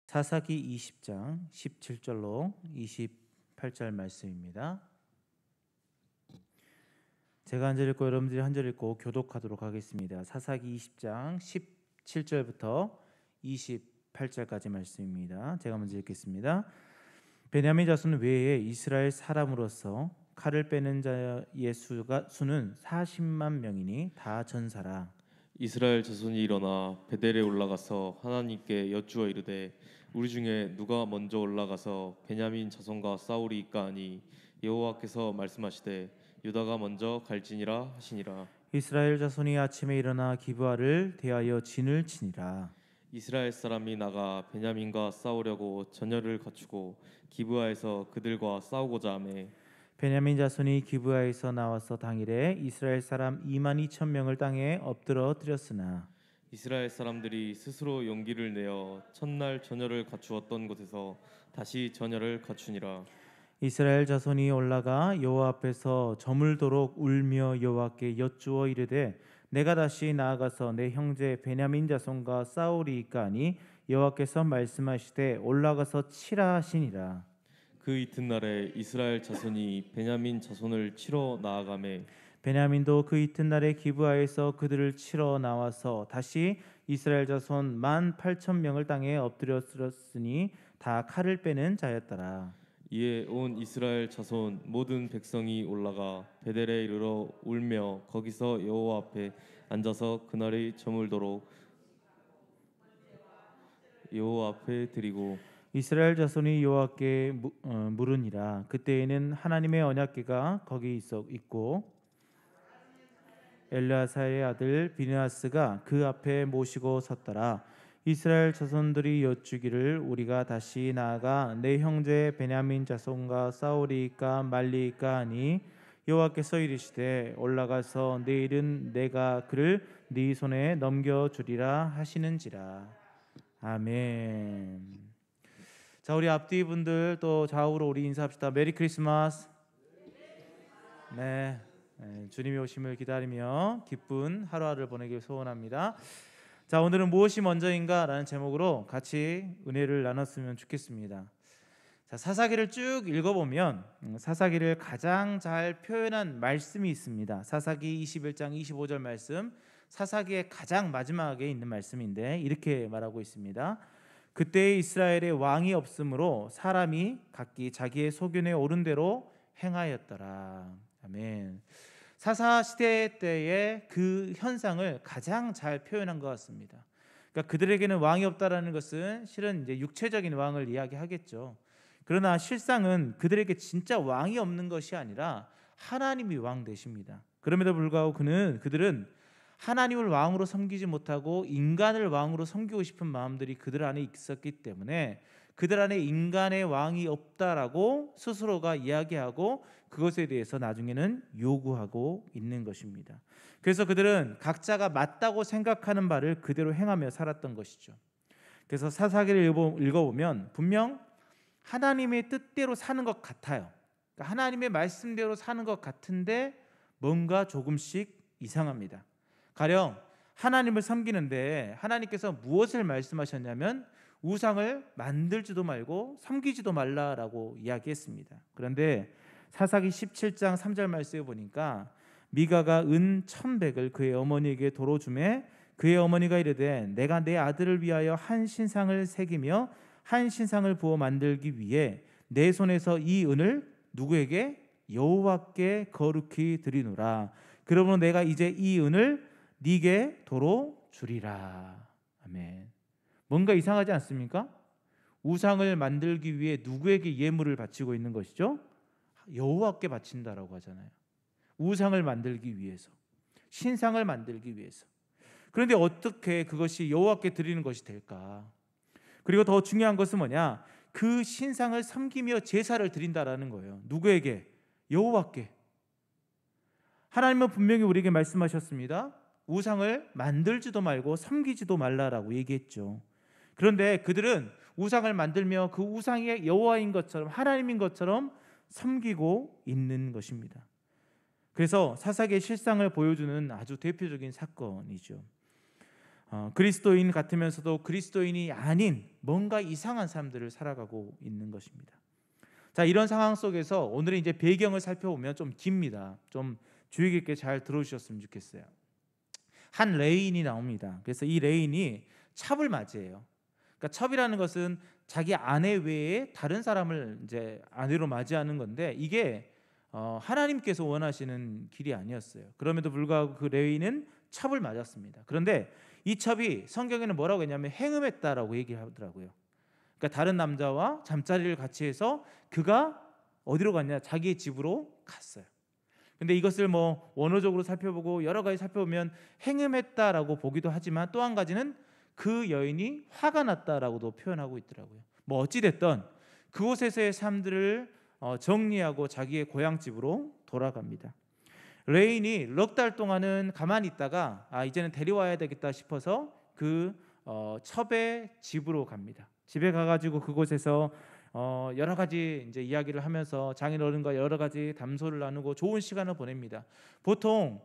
사사기 20장 17절로 28절 말씀입니다. 제가 한 절 읽고 여러분들이 한 절 읽고 교독하도록 하겠습니다. 사사기 20장 17절부터 28절까지 말씀입니다. 제가 먼저 읽겠습니다. 베냐민 자손 외에 이스라엘 사람으로서 칼을 빼는 자의 수는 40만 명이니 다 전사라. 이스라엘 자손이 일어나 베델에 올라가서 하나님께 여쭈어 이르되 우리 중에 누가 먼저 올라가서 베냐민 자손과 싸우리이까 하니 여호와께서 말씀하시되 유다가 먼저 갈지니라 하시니라. 이스라엘 자손이 아침에 일어나 기브아를 대하여 진을 치니라. 이스라엘 사람이 나가 베냐민과 싸우려고 전열을 갖추고 기브아에서 그들과 싸우고자 하매 베냐민 자손이 기브아에서 나와서 당일에 이스라엘 사람 2만 2천 명을 땅에 엎드러뜨렸으나 이스라엘 사람들이 스스로 용기를 내어 첫날 전열을 갖추었던 곳에서 다시 전열을 갖추니라. 이스라엘 자손이 올라가 여호와 앞에서 저물도록 울며 여호와께 여쭈어 이르되 내가 다시 나아가서 내 형제 베냐민 자손과 싸우리이까 하니 여호와께서 말씀하시되 올라가서 치라 하시니라. 그 이튿날에 이스라엘 자손이 베냐민 자손을 치러 나아가매 베냐민도 그 이튿날에 기브아에서 그들을 치러 나와서 다시 이스라엘 자손 18,000명을 땅에 엎드렸으니 다 칼을 빼는 자였더라. 이에 온 이스라엘 자손 모든 백성이 올라가 베델에 이르러 울며 거기서 여호와 앞에 앉아서 그날이 저물도록 여호와 앞에 드리고 이스라엘 자손이 여호와께 물으니라. 그때에는 하나님의 언약궤가 거기 있고 엘르아사의 아들 비느하스가 그 앞에 모시고 섰더라. 이스라엘 자손들이 여쭈기를 우리가 다시 나아가 내 형제 베냐민 자손과 싸우리이까 말리이까 하니 여호와께서 이르시되 올라가서 내일은 내가 그를 네 손에 넘겨주리라 하시는지라. 아멘. 자, 우리 앞뒤 분들 또 좌우로 우리 인사합시다. 메리 크리스마스. 네, 주님이 오심을 기다리며 기쁜 하루하루를 보내길 소원합니다. 자, 오늘은 무엇이 먼저인가 라는 제목으로 같이 은혜를 나눴으면 좋겠습니다. 자, 사사기를 쭉 읽어보면 사사기를 가장 잘 표현한 말씀이 있습니다. 사사기 21장 25절 말씀, 사사기의 가장 마지막에 있는 말씀인데 이렇게 말하고 있습니다. 그때 이스라엘에 왕이 없으므로 사람이 각기 자기의 소견에 오른 대로 행하였더라. 아멘. 사사 시대 때의 그 현상을 가장 잘 표현한 것 같습니다. 그러니까 그들에게는 왕이 없다라는 것은 실은 이제 육체적인 왕을 이야기하겠죠. 그러나 실상은 그들에게 진짜 왕이 없는 것이 아니라 하나님이 왕 되십니다. 그럼에도 불구하고 그들은 하나님을 왕으로 섬기지 못하고 인간을 왕으로 섬기고 싶은 마음들이 그들 안에 있었기 때문에 그들 안에 인간의 왕이 없다라고 스스로가 이야기하고 그것에 대해서 나중에는 요구하고 있는 것입니다. 그래서 그들은 각자가 맞다고 생각하는 바를 그대로 행하며 살았던 것이죠. 그래서 사사기를 읽어보면 분명 하나님의 뜻대로 사는 것 같아요. 그러니까 하나님의 말씀대로 사는 것 같은데 뭔가 조금씩 이상합니다. 가령 하나님을 섬기는데 하나님께서 무엇을 말씀하셨냐면 우상을 만들지도 말고 섬기지도 말라라고 이야기했습니다. 그런데 사사기 17장 3절 말씀에 보니까 미가가 은 1,100을 그의 어머니에게 도로 주매 그의 어머니가 이르되 내가 내 아들을 위하여 한 신상을 새기며 한 신상을 부어 만들기 위해 내 손에서 이 은을 누구에게? 여호와께 거룩히 드리노라. 그러므로 내가 이제 이 은을 네게 도로 주리라. 아멘. 뭔가 이상하지 않습니까? 우상을 만들기 위해 누구에게 예물을 바치고 있는 것이죠? 여호와께 바친다라고 하잖아요. 우상을 만들기 위해서, 신상을 만들기 위해서. 그런데 어떻게 그것이 여호와께 드리는 것이 될까? 그리고 더 중요한 것은 뭐냐? 그 신상을 섬기며 제사를 드린다라는 거예요. 누구에게? 여호와께. 하나님은 분명히 우리에게 말씀하셨습니다. 우상을 만들지도 말고 섬기지도 말라라고 얘기했죠. 그런데 그들은 우상을 만들며 그 우상이 여호와인 것처럼 하나님인 것처럼 섬기고 있는 것입니다. 그래서 사사기의 실상을 보여주는 아주 대표적인 사건이죠. 그리스도인 같으면서도 그리스도인이 아닌 뭔가 이상한 삶들을 살아가고 있는 것입니다. 자, 이런 상황 속에서 오늘의 이제 배경을 살펴보면 좀 깁니다. 좀 주의 깊게 잘 들어주셨으면 좋겠어요. 한 레인이 나옵니다. 그래서 이 레인이 첩을 맞이해요. 그러니까 첩이라는 것은 자기 아내 외에 다른 사람을 이제 아내로 맞이하는 건데, 이게 하나님께서 원하시는 길이 아니었어요. 그럼에도 불구하고 그 레위는 첩을 맞았습니다. 그런데 이 첩이 성경에는 뭐라고 했냐면 행음했다라고 얘기하더라고요. 그러니까 다른 남자와 잠자리를 같이 해서 그가 어디로 갔냐? 자기의 집으로 갔어요. 근데 이것을 뭐 원어적으로 살펴보고 여러 가지 살펴보면 행음했다라고 보기도 하지만, 또 한 가지는 그 여인이 화가 났다라고도 표현하고 있더라고요. 뭐 어찌 됐든 그곳에서의 삶들을 정리하고 자기의 고향집으로 돌아갑니다. 레인이 넉 달 동안은 가만히 있다가 이제는 데려와야 되겠다 싶어서 그 첩의 집으로 갑니다. 집에 가가지고 그곳에서 여러 가지 이제 이야기를 하면서 장인어른과 여러 가지 담소를 나누고 좋은 시간을 보냅니다. 보통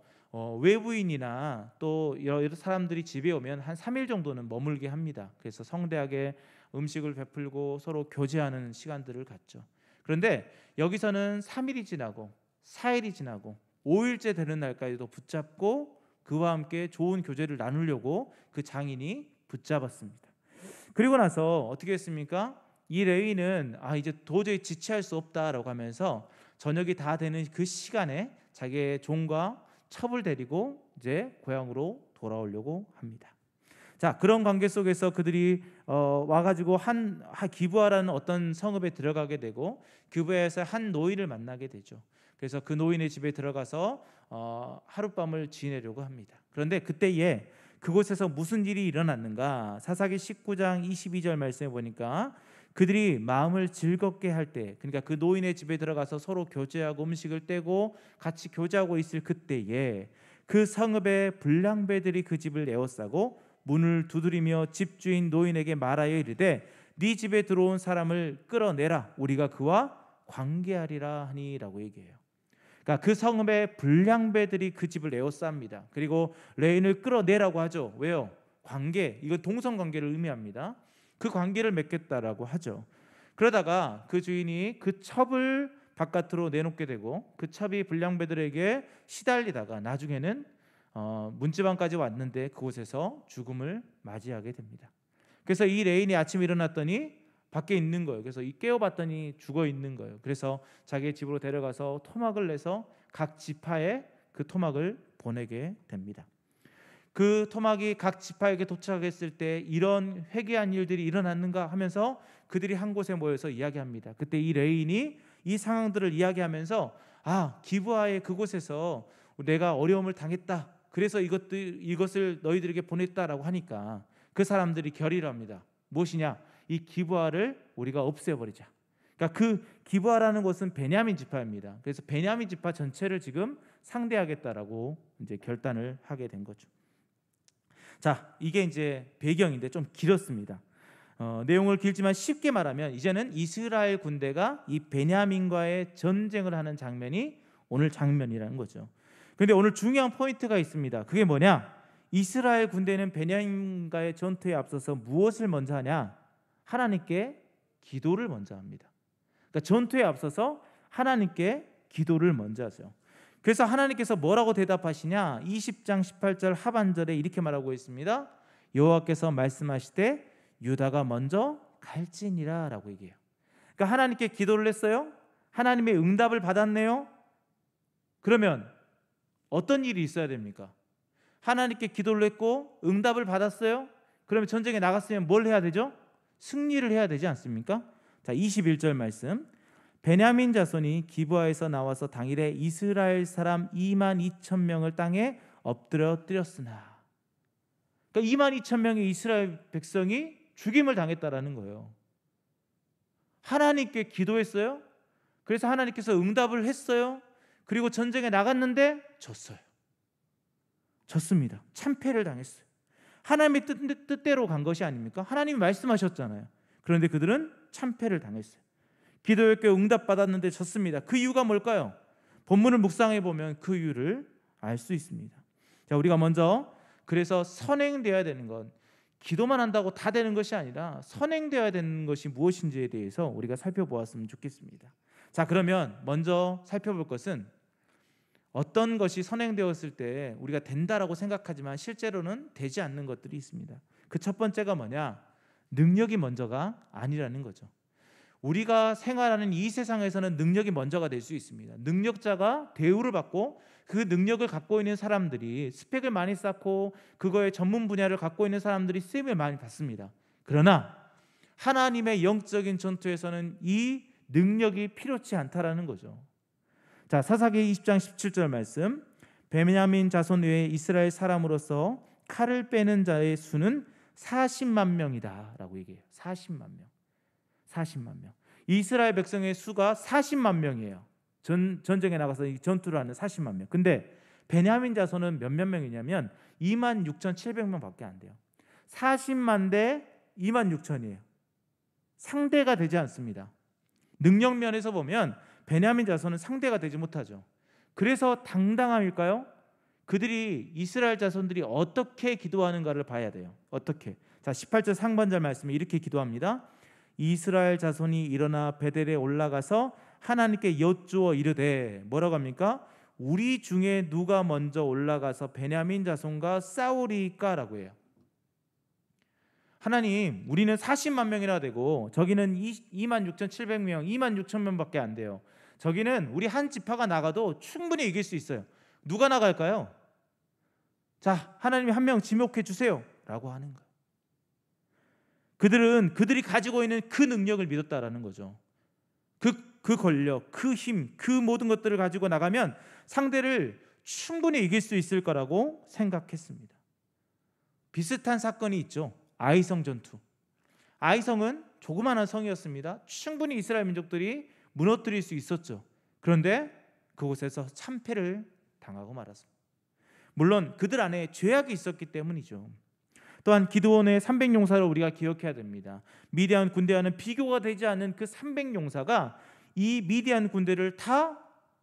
외부인이나 또 여러 사람들이 집에 오면 한 3일 정도는 머물게 합니다. 그래서 성대하게 음식을 베풀고 서로 교제하는 시간들을 갖죠. 그런데 여기서는 3일이 지나고 4일이 지나고 5일째 되는 날까지도 붙잡고 그와 함께 좋은 교제를 나누려고 그 장인이 붙잡았습니다. 그리고 나서 어떻게 했습니까? 이 레위는 이제 도저히 지체할 수 없다라고 하면서 저녁이 다 되는 그 시간에 자기의 종과 첩을 데리고 이제 고향으로 돌아오려고 합니다. 자, 그런 관계 속에서 그들이 와가지고 기브아라는 어떤 성읍에 들어가게 되고, 기브아에서 한 노인을 만나게 되죠. 그래서 그 노인의 집에 들어가서 하룻밤을 지내려고 합니다. 그런데 그때에 그곳에서 무슨 일이 일어났는가? 사사기 19장 22절 말씀에 보니까 그들이 마음을 즐겁게 할 때, 그러니까 그 노인의 집에 들어가서 서로 교제하고 음식을 떼고 같이 교제하고 있을 그때에 그 성읍의 불량배들이 그 집을 에워싸고 문을 두드리며 집주인 노인에게 말하여 이르되 네 집에 들어온 사람을 끌어내라, 우리가 그와 관계하리라 하니라고 얘기해요. 그러니까 그 성읍의 불량배들이 그 집을 에워쌉니다. 그리고 레인을 끌어내라고 하죠. 왜요? 관계, 이거 동성 관계를 의미합니다. 그 관계를 맺겠다라고 하죠. 그러다가 그 주인이 그 첩을 바깥으로 내놓게 되고 그 첩이 불량배들에게 시달리다가 나중에는 문지방까지 왔는데 그곳에서 죽음을 맞이하게 됩니다. 그래서 이 레인이 아침에 일어났더니 밖에 있는 거예요. 그래서 깨어봤더니 죽어 있는 거예요. 그래서 자기의 집으로 데려가서 토막을 내서 각 지파에 그 토막을 보내게 됩니다. 그 토막이 각 지파에게 도착했을 때 이런 회개한 일들이 일어났는가 하면서 그들이 한 곳에 모여서 이야기합니다. 그때 이 레인이 이 상황들을 이야기하면서 기브아의 그곳에서 내가 어려움을 당했다, 그래서 이것을 너희들에게 보냈다라고 하니까 그 사람들이 결의를 합니다. 무엇이냐? 이 기브아를 우리가 없애버리자. 그러니까 그 기브아라는 곳은 베냐민 지파입니다. 그래서 베냐민 지파 전체를 지금 상대하겠다라고 이제 결단을 하게 된 거죠. 자, 이게 이제 배경인데 좀 길었습니다. 내용을 길지만 쉽게 말하면 이제는 이스라엘 군대가 이 베냐민과의 전쟁을 하는 장면이 오늘 장면이라는 거죠. 그런데 오늘 중요한 포인트가 있습니다. 그게 뭐냐? 이스라엘 군대는 베냐민과의 전투에 앞서서 무엇을 먼저 하냐? 하나님께 기도를 먼저 합니다. 그러니까 전투에 앞서서 하나님께 기도를 먼저 하죠. 그래서 하나님께서 뭐라고 대답하시냐? 20장 18절 하반절에 이렇게 말하고 있습니다. 여호와께서 말씀하시되 유다가 먼저 갈지니라 라고 얘기해요. 그러니까 하나님께 기도를 했어요. 하나님의 응답을 받았네요. 그러면 어떤 일이 있어야 됩니까? 하나님께 기도를 했고 응답을 받았어요. 그러면 전쟁에 나갔으면 뭘 해야 되죠? 승리를 해야 되지 않습니까? 자, 21절 말씀. 베냐민 자손이 기브아에서 나와서 당일에 이스라엘 사람 22,000명을 땅에 엎드려 뜨렸으나, 그러니까 22,000명의 이스라엘 백성이 죽임을 당했다라는 거예요. 하나님께 기도했어요. 그래서 하나님께서 응답을 했어요. 그리고 전쟁에 나갔는데 졌어요. 졌습니다. 참패를 당했어요. 하나님의 뜻대로 간 것이 아닙니까? 하나님이 말씀하셨잖아요. 그런데 그들은 참패를 당했어요. 기도했고 응답받았는데 졌습니다. 그 이유가 뭘까요? 본문을 묵상해 보면 그 이유를 알 수 있습니다. 자, 우리가 먼저 그래서 선행되어야 되는 건 기도만 한다고 다 되는 것이 아니라 선행되어야 되는 것이 무엇인지에 대해서 우리가 살펴보았으면 좋겠습니다. 자, 그러면 먼저 살펴볼 것은 어떤 것이 선행되었을 때 우리가 된다라고 생각하지만 실제로는 되지 않는 것들이 있습니다. 그 첫 번째가 뭐냐? 능력이 먼저가 아니라는 거죠. 우리가 생활하는 이 세상에서는 능력이 먼저가 될 수 있습니다. 능력자가 대우를 받고 그 능력을 갖고 있는 사람들이 스펙을 많이 쌓고 그거의 전문 분야를 갖고 있는 사람들이 쓰임을 많이 받습니다. 그러나 하나님의 영적인 전투에서는 이 능력이 필요치 않다라는 거죠. 자, 사사기 20장 17절 말씀. 베냐민 자손 외에 이스라엘 사람으로서 칼을 빼는 자의 수는 40만 명이다 라고 얘기해요. 40만 명. 40만 명. 이스라엘 백성의 수가 40만 명이에요. 전쟁에 나가서 전투를 하는 40만 명. 근데 베냐민 자손은 몇몇 명이냐면 26,700명밖에 안 돼요. 40만 대 26,000이에요. 상대가 되지 않습니다. 능력 면에서 보면 베냐민 자손은 상대가 되지 못하죠. 그래서 당당함일까요? 그들이 이스라엘 자손들이 어떻게 기도하는가를 봐야 돼요. 어떻게? 자, 18절 상반절 말씀에 이렇게 기도합니다. 이스라엘 자손이 일어나 베델에 올라가서 하나님께 여쭈어 이르되, 뭐라고 합니까? 우리 중에 누가 먼저 올라가서 베냐민 자손과 싸우리까? 라고 해요. 하나님, 우리는 40만 명이나 되고 저기는 26,700명, 26,000명밖에 안 돼요. 저기는 우리 한 지파가 나가도 충분히 이길 수 있어요. 누가 나갈까요? 자, 하나님이 한 명 지목해 주세요 라고 하는 거예요. 그들이 가지고 있는 그 능력을 믿었다라는 거죠. 그 권력, 그 힘, 그 모든 것들을 가지고 나가면 상대를 충분히 이길 수 있을 거라고 생각했습니다. 비슷한 사건이 있죠. 아이성 전투. 아이성은 조그마한 성이었습니다. 충분히 이스라엘 민족들이 무너뜨릴 수 있었죠. 그런데 그곳에서 참패를 당하고 말았습니다. 물론 그들 안에 죄악이 있었기 때문이죠. 또한 기드온의 300용사를 우리가 기억해야 됩니다. 미디안 군대와는 비교가 되지 않는 그 300용사가 이 미디안 군대를 다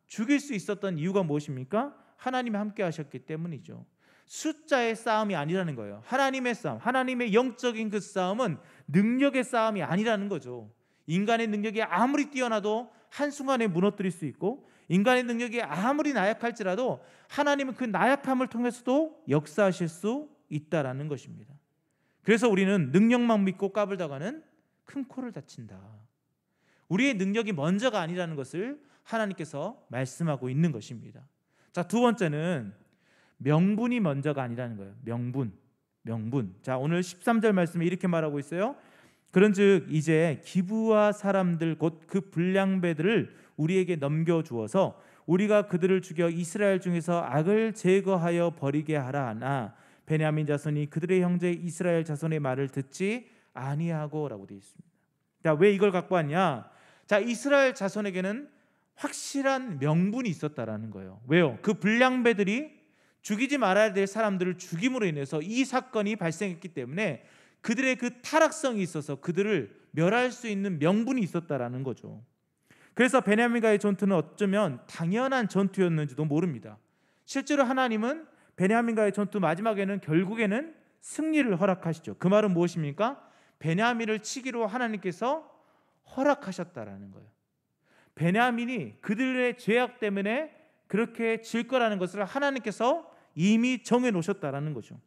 죽일 수 있었던 이유가 무엇입니까? 하나님이 함께 하셨기 때문이죠. 숫자의 싸움이 아니라는 거예요. 하나님의 싸움, 하나님의 영적인 그 싸움은 능력의 싸움이 아니라는 거죠. 인간의 능력이 아무리 뛰어나도 한순간에 무너뜨릴 수 있고, 인간의 능력이 아무리 나약할지라도 하나님은 그 나약함을 통해서도 역사하실 수 있다라는 것입니다. 그래서 우리는 능력만 믿고 까불다가는 큰 코를 다친다. 우리의 능력이 먼저가 아니라는 것을 하나님께서 말씀하고 있는 것입니다. 자, 두 번째는 명분이 먼저가 아니라는 거예요. 명분. 자, 오늘 13절 말씀에 이렇게 말하고 있어요. 그런즉 이제 기브와 사람들 곧 그 불량배들을 우리에게 넘겨주어서 우리가 그들을 죽여 이스라엘 중에서 악을 제거하여 버리게 하라 하나 베냐민 자손이 그들의 형제 이스라엘 자손의 말을 듣지 아니하고 라고 되어 있습니다. 자, 왜 이걸 갖고 왔냐? 자, 이스라엘 자손에게는 확실한 명분이 있었다라는 거예요. 왜요? 그 불량배들이 죽이지 말아야 될 사람들을 죽임으로 인해서 이 사건이 발생했기 때문에 그들의 그 타락성이 있어서 그들을 멸할 수 있는 명분이 있었다라는 거죠. 그래서 베냐민과의 전투는 어쩌면 당연한 전투였는지도 모릅니다. 실제로 하나님은 베냐민과의 전투 마지막에는 결국에는 승리를 허락하시죠. 그 말은 무엇입니까? 베냐민을 치기로 하나님께서 허락하셨다라는 거예요. 베냐민이 그들의 죄악 때문에 그렇게 질 거라는 것을 하나님께서 이미 정해 놓으셨다라는 거죠.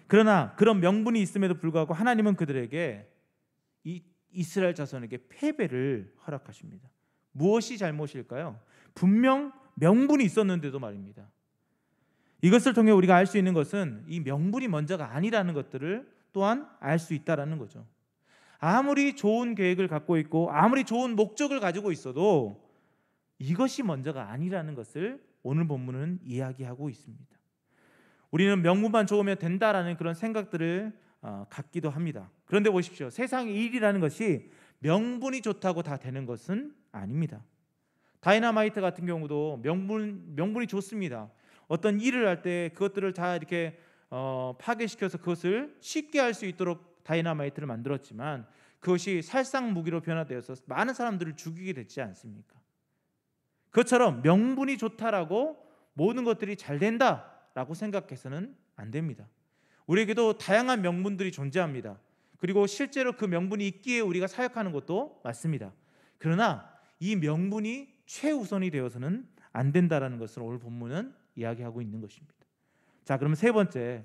그러나 그런 명분이 있음에도 불구하고 하나님은 그들에게 이스라엘 자손에게 패배를 허락하십니다. 무엇이 잘못일까요? 분명 명분이 있었는데도 말입니다. 이것을 통해 우리가 알 수 있는 것은 이 명분이 먼저가 아니라는 것들을 또한 알 수 있다라는 거죠. 아무리 좋은 계획을 갖고 있고 아무리 좋은 목적을 가지고 있어도 이것이 먼저가 아니라는 것을 오늘 본문은 이야기하고 있습니다. 우리는 명분만 좋으면 된다라는 그런 생각들을 갖기도 합니다. 그런데 보십시오. 세상의 일이라는 것이 명분이 좋다고 다 되는 것은 아닙니다. 다이너마이트 같은 경우도 명분이 좋습니다. 어떤 일을 할 때 그것들을 다 이렇게 파괴시켜서 그것을 쉽게 할 수 있도록 다이너마이트를 만들었지만 그것이 살상 무기로 변화되어서 많은 사람들을 죽이게 됐지 않습니까? 그것처럼 명분이 좋다라고 모든 것들이 잘 된다 있다라고 생각해서는 안 됩니다. 우리에게도 다양한 명분들이 존재합니다. 그리고 실제로 그 명분이 있기에 우리가 사역하는 것도 맞습니다. 그러나 이 명분이 최우선이 되어서는 안 된다라는 것을 오늘 본문은 이야기하고 있는 것입니다. 자, 그러면 세 번째,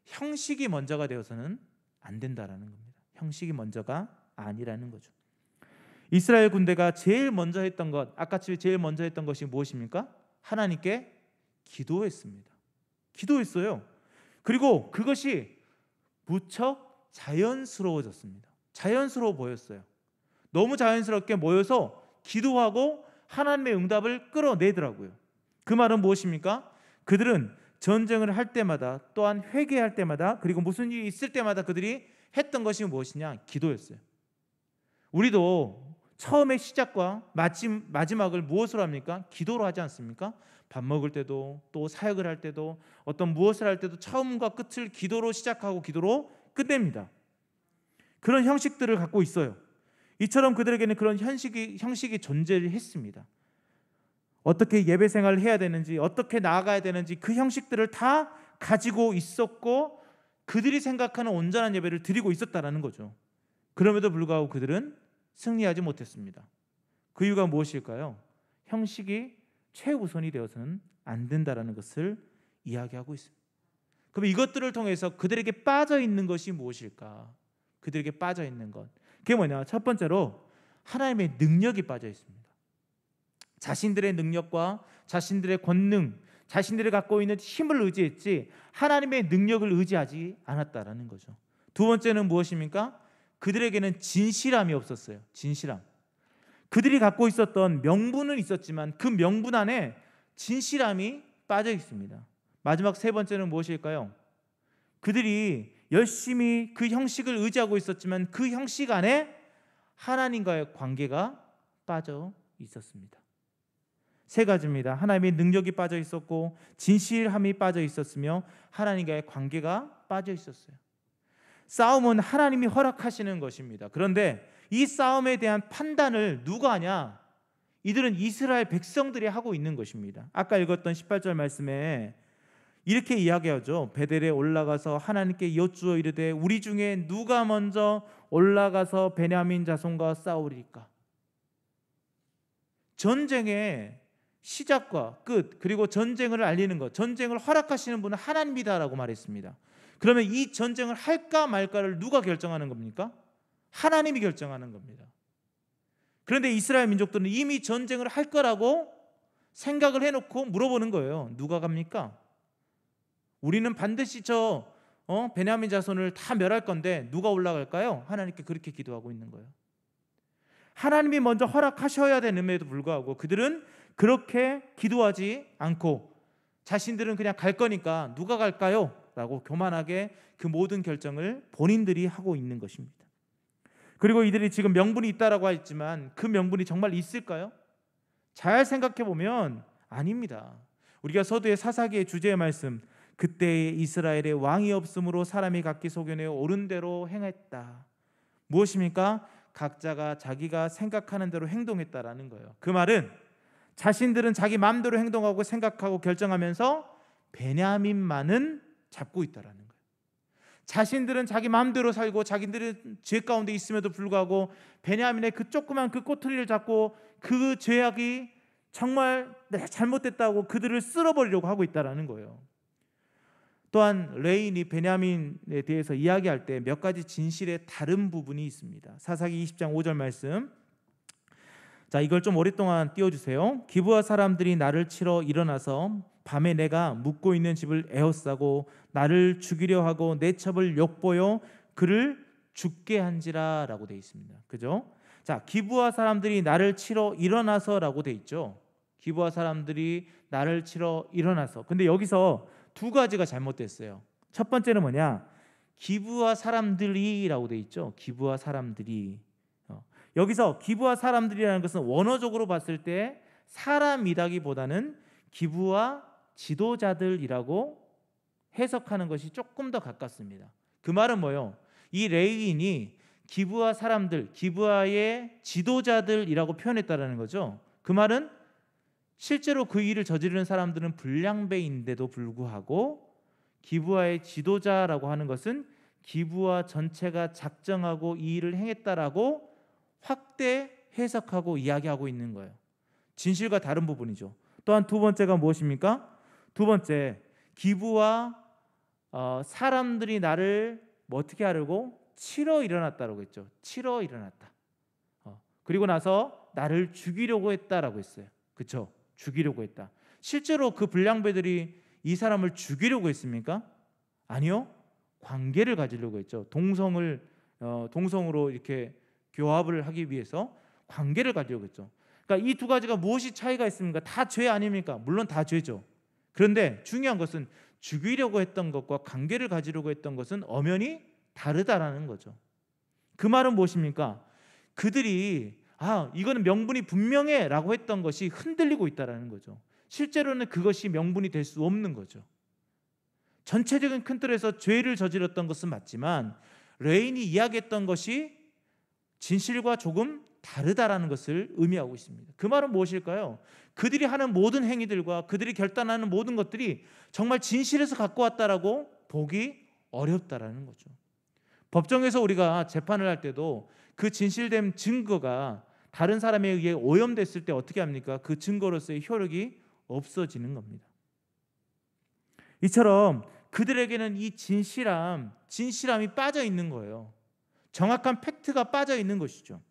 형식이 먼저가 되어서는 안 된다라는 겁니다. 형식이 먼저가 아니라는 거죠. 이스라엘 군대가 제일 먼저 했던 것, 아까 제일 먼저 했던 것이 무엇입니까? 하나님께 기도했습니다. 기도했어요. 그리고 그것이 무척 자연스러워졌습니다. 자연스러워 보였어요. 너무 자연스럽게 모여서 기도하고 하나님의 응답을 끌어내더라고요. 그 말은 무엇입니까? 그들은 전쟁을 할 때마다, 또한 회개할 때마다, 그리고 무슨 일이 있을 때마다 그들이 했던 것이 무엇이냐? 기도였어요. 우리도 처음의 시작과 마지막을 무엇으로 합니까? 기도로 하지 않습니까? 밥 먹을 때도, 또 사역을 할 때도, 어떤 무엇을 할 때도 처음과 끝을 기도로 시작하고 기도로 끝냅니다. 그런 형식들을 갖고 있어요. 이처럼 그들에게는 그런 형식이 존재를 했습니다. 어떻게 예배 생활을 해야 되는지, 어떻게 나아가야 되는지 그 형식들을 다 가지고 있었고 그들이 생각하는 온전한 예배를 드리고 있었다라는 거죠. 그럼에도 불구하고 그들은 승리하지 못했습니다. 그 이유가 무엇일까요? 형식이 최우선이 되어서는 안 된다라는 것을 이야기하고 있습니다. 그럼 이것들을 통해서 그들에게 빠져 있는 것이 무엇일까? 그들에게 빠져 있는 것, 그게 뭐냐? 첫 번째로 하나님의 능력이 빠져 있습니다. 자신들의 능력과 자신들의 권능, 자신들이 갖고 있는 힘을 의지했지 하나님의 능력을 의지하지 않았다라는 거죠. 두 번째는 무엇입니까? 그들에게는 진실함이 없었어요. 진실함. 그들이 갖고 있었던 명분은 있었지만 그 명분 안에 진실함이 빠져 있습니다. 마지막 세 번째는 무엇일까요? 그들이 열심히 그 형식을 의지하고 있었지만 그 형식 안에 하나님과의 관계가 빠져 있었습니다. 세 가지입니다. 하나님의 능력이 빠져 있었고, 진실함이 빠져 있었으며, 하나님과의 관계가 빠져 있었어요. 싸움은 하나님이 허락하시는 것입니다. 그런데 이 싸움에 대한 판단을 누가 하냐? 이들은 이스라엘 백성들이 하고 있는 것입니다. 아까 읽었던 18절 말씀에 이렇게 이야기하죠. 베델에 올라가서 하나님께 여쭈어 이르되 우리 중에 누가 먼저 올라가서 베냐민 자손과 싸우리까? 전쟁의 시작과 끝, 그리고 전쟁을 알리는 것, 전쟁을 허락하시는 분은 하나님이다라고 말했습니다. 그러면 이 전쟁을 할까 말까를 누가 결정하는 겁니까? 하나님이 결정하는 겁니다. 그런데 이스라엘 민족들은 이미 전쟁을 할 거라고 생각을 해놓고 물어보는 거예요. 누가 갑니까? 우리는 반드시 베냐민 자손을 다 멸할 건데 누가 올라갈까요? 하나님께 그렇게 기도하고 있는 거예요. 하나님이 먼저 허락하셔야 되는데도 불구하고 그들은 그렇게 기도하지 않고 자신들은 그냥 갈 거니까 누가 갈까요? 라고 교만하게 그 모든 결정을 본인들이 하고 있는 것입니다. 그리고 이들이 지금 명분이 있다라고 했지만 그 명분이 정말 있을까요? 잘 생각해 보면 아닙니다. 우리가 서두에 사사기의 주제의 말씀, 그때에 이스라엘에 왕이 없으므로 사람이 각기 소견하여 옳은 대로 행했다. 무엇입니까? 각자가 자기가 생각하는 대로 행동했다라는 거예요. 그 말은 자신들은 자기 마음대로 행동하고 생각하고 결정하면서 베냐민만은 잡고 있다라는 거예요. 자신들은 자기 마음대로 살고 자기들은 죄 가운데 있음에도 불구하고 베냐민의 그 조그만 그 꼬투리를 잡고 그 죄악이 정말 내가 잘못됐다고 그들을 쓸어버리려고 하고 있다라는 거예요. 또한 레인이 베냐민에 대해서 이야기할 때 몇 가지 진실의 다른 부분이 있습니다. 사사기 20장 5절 말씀, 자, 이걸 좀 오랫동안 띄워주세요. 기브아 사람들이 나를 치러 일어나서 밤에 내가 묵고 있는 집을 에워싸고 나를 죽이려 하고 내 첩을 욕보여 그를 죽게 한지라 라고 되어 있습니다. 그죠? 자, 기브아 사람들이 나를 치러 일어나서 라고 되어 있죠. 기브아 사람들이 나를 치러 일어나서. 근데 여기서 두 가지가 잘못됐어요. 첫 번째는 뭐냐? 기브아 사람들이 라고 되어 있죠. 기브아 사람들이. 여기서 기브아 사람들이라는 것은 원어적으로 봤을 때 사람이라기보다는 기브아 지도자들이라고 해석하는 것이 조금 더 가깝습니다. 그 말은 뭐예요? 이 레위인이 기브아 사람들, 기브아의 지도자들이라고 표현했다라는 거죠. 그 말은 실제로 그 일을 저지르는 사람들은 불량배인데도 불구하고 기브아의 지도자라고 하는 것은 기브아 전체가 작정하고 이 일을 행했다라고 확대 해석하고 이야기하고 있는 거예요. 진실과 다른 부분이죠. 또한 두 번째가 무엇입니까? 두 번째, 기브아 사람들이 나를 어떻게 하려고? 치러 일어났다라고 했죠. 치러 일어났다. 그리고 나서 나를 죽이려고 했다라고 했어요. 그렇죠? 죽이려고 했다. 실제로 그 불량배들이 이 사람을 죽이려고 했습니까? 아니요. 관계를 가지려고 했죠. 동성으로 이렇게 교합을 하기 위해서 관계를 가지려고 했죠. 그러니까 이 두 가지가 무엇이 차이가 있습니까? 다 죄 아닙니까? 물론 다 죄죠. 그런데 중요한 것은 죽이려고 했던 것과 관계를 가지려고 했던 것은 엄연히 다르다라는 거죠. 그 말은 무엇입니까? 그들이 이거는 명분이 분명해라고 했던 것이 흔들리고 있다라는 거죠. 실제로는 그것이 명분이 될 수 없는 거죠. 전체적인 큰 틀에서 죄를 저질렀던 것은 맞지만 레인이 이야기했던 것이 진실과 조금 다르다라는 것을 의미하고 있습니다. 그 말은 무엇일까요? 그들이 하는 모든 행위들과 그들이 결단하는 모든 것들이 정말 진실에서 갖고 왔다라고 보기 어렵다라는 거죠. 법정에서 우리가 재판을 할 때도 그 진실된 증거가 다른 사람에 의해 오염됐을 때 어떻게 합니까? 그 증거로서의 효력이 없어지는 겁니다. 이처럼 그들에게는 이 진실함이 빠져 있는 거예요. 정확한 팩트가 빠져 있는 것이죠.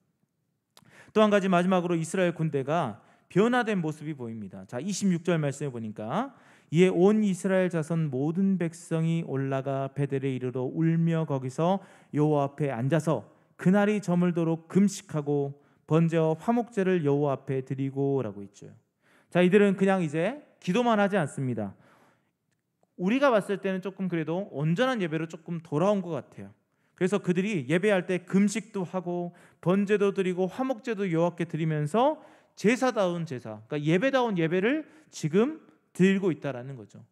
또 한 가지 마지막으로 이스라엘 군대가 변화된 모습이 보입니다. 자, 26절 말씀해 보니까 이에 온 이스라엘 자손 모든 백성이 올라가 베델에 이르러 울며 거기서 여호와 앞에 앉아서 그날이 저물도록 금식하고 번제와 화목제를 여호와 앞에 드리고라고 있죠. 자, 이들은 그냥 이제 기도만 하지 않습니다. 우리가 봤을 때는 조금 그래도 온전한 예배로 조금 돌아온 것 같아요. 그래서 그들이 예배할 때 금식도 하고 번제도 드리고 화목제도 여호와께 드리면서 제사다운 제사, 그러니까 예배다운 예배를 지금 드리고 있다라는 거죠.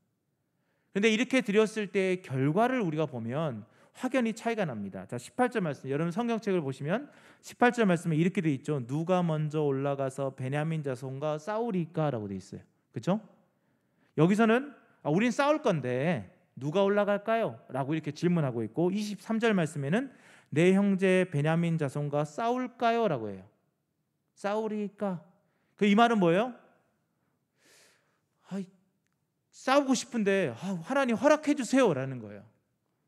그런데 이렇게 드렸을 때의 결과를 우리가 보면 확연히 차이가 납니다. 자, 18절 말씀, 여러분 성경책을 보시면 18절 말씀에 이렇게 돼 있죠. 누가 먼저 올라가서 베냐민 자손과 싸우리까라고 돼 있어요. 그렇죠? 여기서는 우린 싸울 건데 누가 올라갈까요? 라고 이렇게 질문하고 있고 23절 말씀에는 내 형제 베냐민 자손과 싸울까요? 라고 해요. 싸우리까? 이 말은 뭐예요? 싸우고 싶은데 하나님 허락해 주세요 라는 거예요.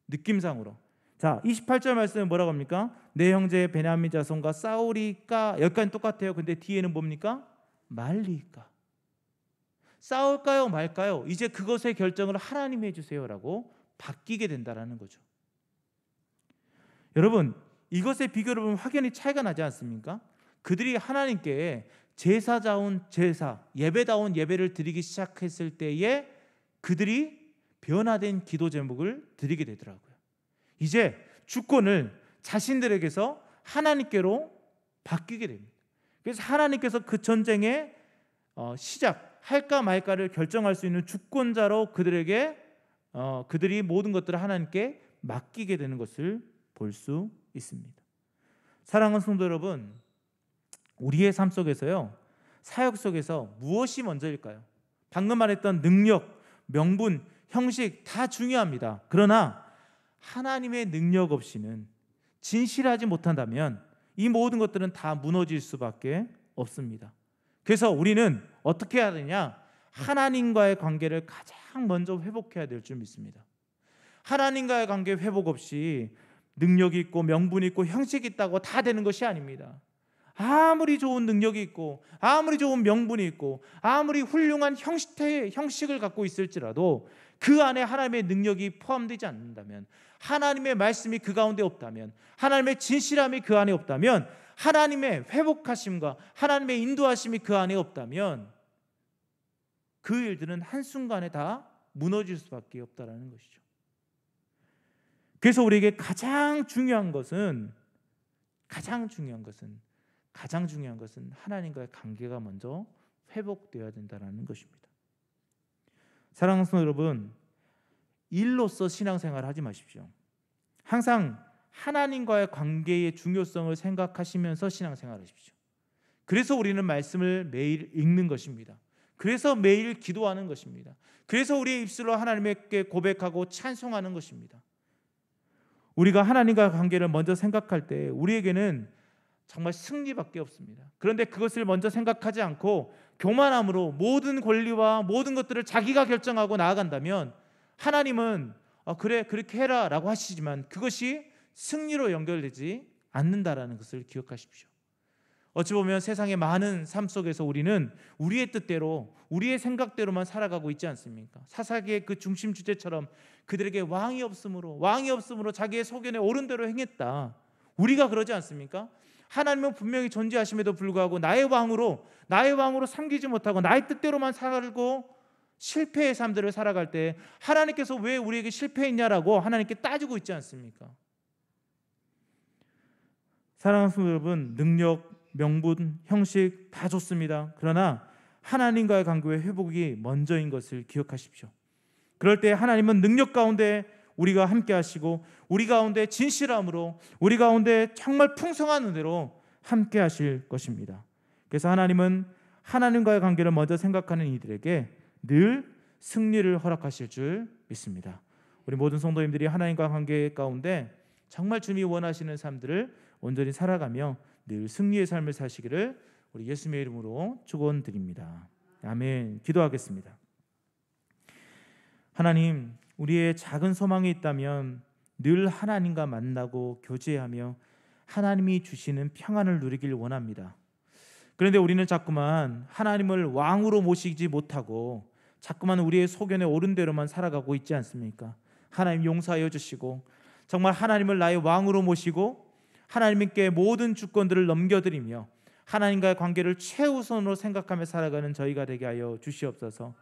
느낌상으로. 자, 28절 말씀에 뭐라고 합니까? 내 형제 베냐민 자손과 싸우리까? 여기까지 똑같아요. 근데 뒤에는 뭡니까? 말리까? 싸울까요 말까요? 이제 그것의 결정을 하나님이 해주세요라고 바뀌게 된다라는 거죠. 여러분, 이것의 비교를 보면 확연히 차이가 나지 않습니까? 그들이 하나님께 제사다운 제사, 예배다운 예배를 드리기 시작했을 때에 그들이 변화된 기도 제목을 드리게 되더라고요. 이제 주권을 자신들에게서 하나님께로 바뀌게 됩니다. 그래서 하나님께서 그 전쟁의 시작할까 말까를 결정할 수 있는 주권자로 그들이 모든 것들을 하나님께 맡기게 되는 것을 볼 수 있습니다. 사랑하는 성도 여러분, 우리의 삶 속에서요, 사역 속에서 무엇이 먼저일까요? 방금 말했던 능력, 명분, 형식 다 중요합니다. 그러나 하나님의 능력 없이는, 진실하지 못한다면 이 모든 것들은 다 무너질 수밖에 없습니다. 그래서 우리는 어떻게 해야 되냐? 하나님과의 관계를 가장 먼저 회복해야 될 줄 믿습니다. 하나님과의 관계 회복 없이 능력이 있고 명분이 있고 형식이 있다고 다 되는 것이 아닙니다. 아무리 좋은 능력이 있고 아무리 좋은 명분이 있고 아무리 훌륭한 형식을 갖고 있을지라도 그 안에 하나님의 능력이 포함되지 않는다면, 하나님의 말씀이 그 가운데 없다면, 하나님의 진실함이 그 안에 없다면, 하나님의 회복하심과 하나님의 인도하심이 그 안에 없다면 그 일들은 한순간에 다 무너질 수밖에 없다는 것이죠. 그래서 우리에게 가장 중요한 것은 하나님과의 관계가 먼저 회복되어야 된다는 것입니다. 사랑하는 성도 여러분, 일로서 신앙생활을 하지 마십시오. 항상 하나님과의 관계의 중요성을 생각하시면서 신앙생활을 하십시오. 그래서 우리는 말씀을 매일 읽는 것입니다. 그래서 매일 기도하는 것입니다. 그래서 우리의 입술로 하나님께 고백하고 찬송하는 것입니다. 우리가 하나님과 관계를 먼저 생각할 때 우리에게는 정말 승리밖에 없습니다. 그런데 그것을 먼저 생각하지 않고 교만함으로 모든 권리와 모든 것들을 자기가 결정하고 나아간다면 하나님은 그래 그렇게 해라 라고 하시지만 그것이 승리로 연결되지 않는다라는 것을 기억하십시오. 어찌 보면 세상의 많은 삶 속에서 우리는 우리의 뜻대로 우리의 생각대로만 살아가고 있지 않습니까? 사사기의 그 중심 주제처럼 그들에게 왕이 없으므로 자기의 소견에 옳은 대로 행했다. 우리가 그러지 않습니까? 하나님은 분명히 존재하심에도 불구하고 나의 왕으로 삼기지 못하고 나의 뜻대로만 살고 실패의 삶들을 살아갈 때 하나님께서 왜 우리에게 실패했냐라고 하나님께 따지고 있지 않습니까? 사랑하는 성도 여러분, 능력, 명분, 형식 다 좋습니다. 그러나 하나님과의 관계의 회복이 먼저인 것을 기억하십시오. 그럴 때 하나님은 능력 가운데 우리가 함께 하시고 우리 가운데 진실함으로 우리 가운데 정말 풍성한 은혜로 함께 하실 것입니다. 그래서 하나님은 하나님과의 관계를 먼저 생각하는 이들에게 늘 승리를 허락하실 줄 믿습니다. 우리 모든 성도님들이 하나님과 관계 가운데 정말 주님이 원하시는 삶들을 온전히 살아가며 늘 승리의 삶을 사시기를 우리 예수님의 이름으로 축원드립니다. 아멘. 기도하겠습니다. 하나님, 우리의 작은 소망이 있다면 늘 하나님과 만나고 교제하며 하나님이 주시는 평안을 누리길 원합니다. 그런데 우리는 자꾸만 하나님을 왕으로 모시지 못하고 자꾸만 우리의 소견에 옳은 대로만 살아가고 있지 않습니까? 하나님 용서하여 주시고 정말 하나님을 나의 왕으로 모시고 하나님께 모든 주권들을 넘겨드리며 하나님과의 관계를 최우선으로 생각하며 살아가는 저희가 되게 하여 주시옵소서.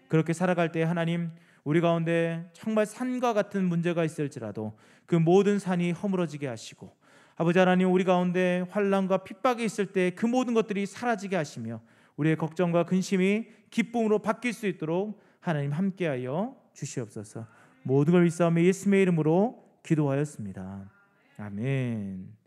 그렇게 살아갈 때 하나님, 우리 가운데 정말 산과 같은 문제가 있을지라도 그 모든 산이 허물어지게 하시고, 아버지 하나님, 우리 가운데 환난과 핍박이 있을 때 그 모든 것들이 사라지게 하시며 우리의 걱정과 근심이 기쁨으로 바뀔 수 있도록 하나님 함께하여 주시옵소서. 모든 걸 믿사오며 예수님의 이름으로 기도하였습니다. 아멘.